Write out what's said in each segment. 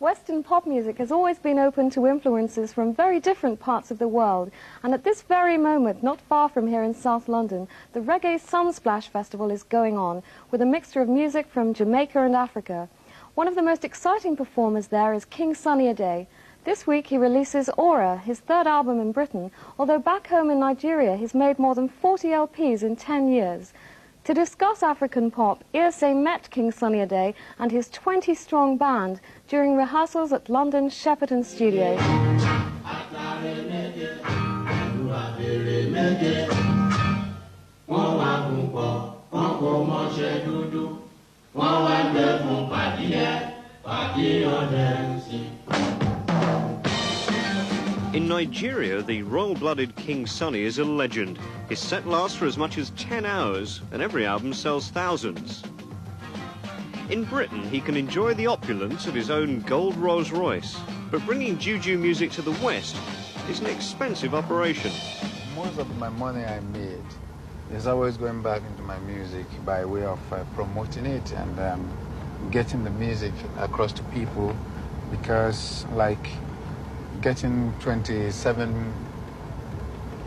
Western pop music has always been open to influences from very different parts of the world, and at this very moment, not far from here in South London, the Reggae Sunsplash Festival is going on, with a mixture of music from Jamaica and Africa. One of the most exciting performers there is King Sunny Ade. This week he releases Aura, his third album in Britain, although back home in Nigeria he's made more than 40 LPs in 10 years. To discuss African pop, KSA met King Sunny Ade and his 20-strong band during rehearsals at London Shepperton Studios. In Nigeria, the royal-blooded King Sunny is a legend. His set lasts for as much as 10 hours, and every album sells thousands. In Britain, he can enjoy the opulence of his own gold Rolls-Royce, but bringing juju music to the West is an expensive operation. Most of my money I made is always going back into my music by way of promoting it and getting the music across to people, because like getting 27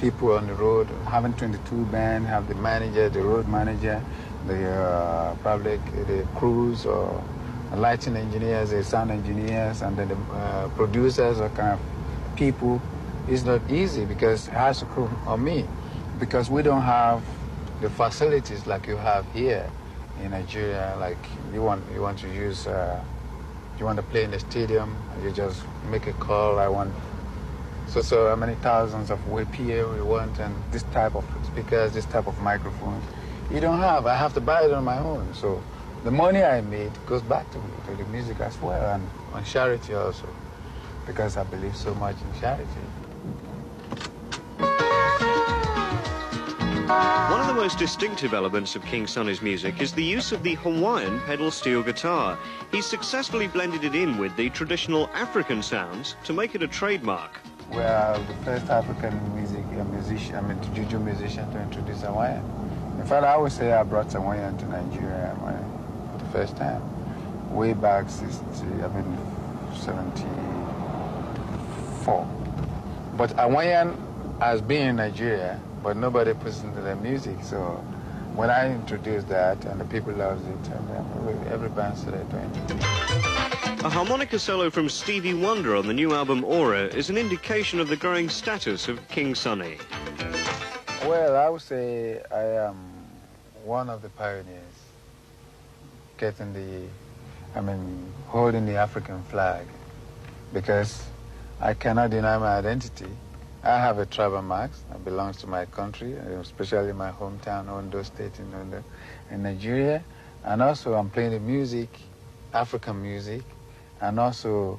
people on the road, having 22 bands, have the manager, the road manager, the probably the crews or lighting engineers, the sound engineers, and then the producers or kind of people, is not easy because it has to come on me, because we don't have the facilities like you have here in Nigeria. Like you want to use. You want to play in the stadium, you just make a call, I want so many thousands of PA we want, and this type of speakers, this type of microphones. You don't have, I have to buy it on my own. So the money I made goes back to the music as well, and on charity also, because I believe so much in charity. One of the most distinctive elements of King Sunny's music is the use of the Hawaiian pedal steel guitar. He's successfully blended it in with the traditional African sounds to make it a trademark. We are the first African juju musician to introduce Hawaiian. In fact, I would say I brought Hawaiian to Nigeria for the first time, way back 74. But Hawaiian has been in Nigeria, but nobody puts into their music. So when I introduced that, and the people loves it, and every band started doing it. A harmonica solo from Stevie Wonder on the new album Aura is an indication of the growing status of King Sunny. Well, I would say I am one of the pioneers holding the African flag, because I cannot deny my identity. I have a tribal mark that belongs to my country, especially my hometown, Ondo State in Nigeria. And also I'm playing the music, African music, and also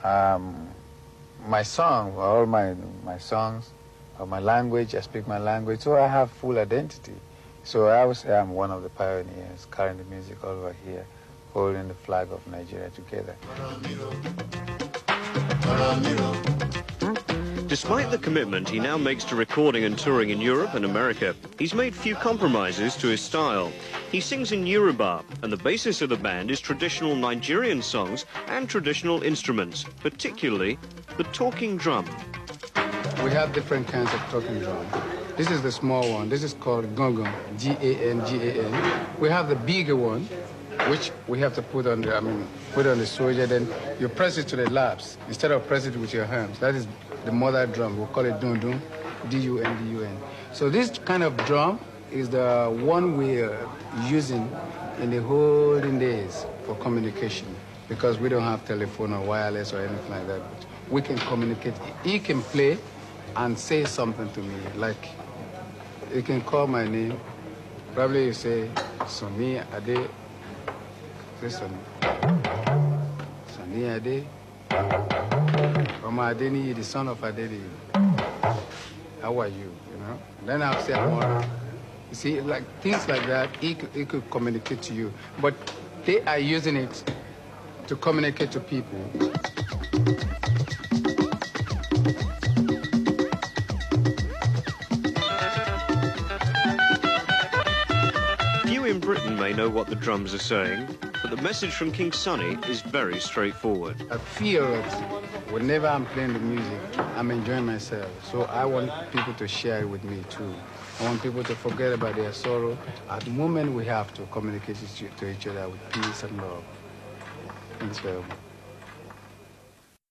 my song, all my songs, or my language, I speak my language, so I have full identity. So I would say I'm one of the pioneers carrying the music all over here, holding the flag of Nigeria together. Despite the commitment he now makes to recording and touring in Europe and America, he's made few compromises to his style. He sings in Yoruba, and the basis of the band is traditional Nigerian songs and traditional instruments, particularly the talking drum. We have different kinds of talking drum. This is the small one. This is called gongon, G-A-N-G-A-N. We have the bigger one, which we have to put on the soldier, then you press it to the laps instead of press it with your hands. That is the mother drum. We call it dun-dun, D-U-N-D-U-N. So this kind of drum is the one we're using in the olden days for communication, because we don't have telephone or wireless or anything like that. But we can communicate. He can play and say something to me, like he can call my name. Probably you say, Sunny Ade. Say Sunny. Sunny Ade. Mama Adeni, the son of Adeni. How are you? You know? And then I'll say Amora. You see, like things like that, he could communicate to you. But they are using it to communicate to people. Few in Britain may know what the drums are saying, But the message from King Sunny is very straightforward. I feel that whenever I'm playing the music, I'm enjoying myself. So I want people to share it with me too. I want people to forget about their sorrow. At the moment, we have to communicate to each other with peace and love. Thanks very much.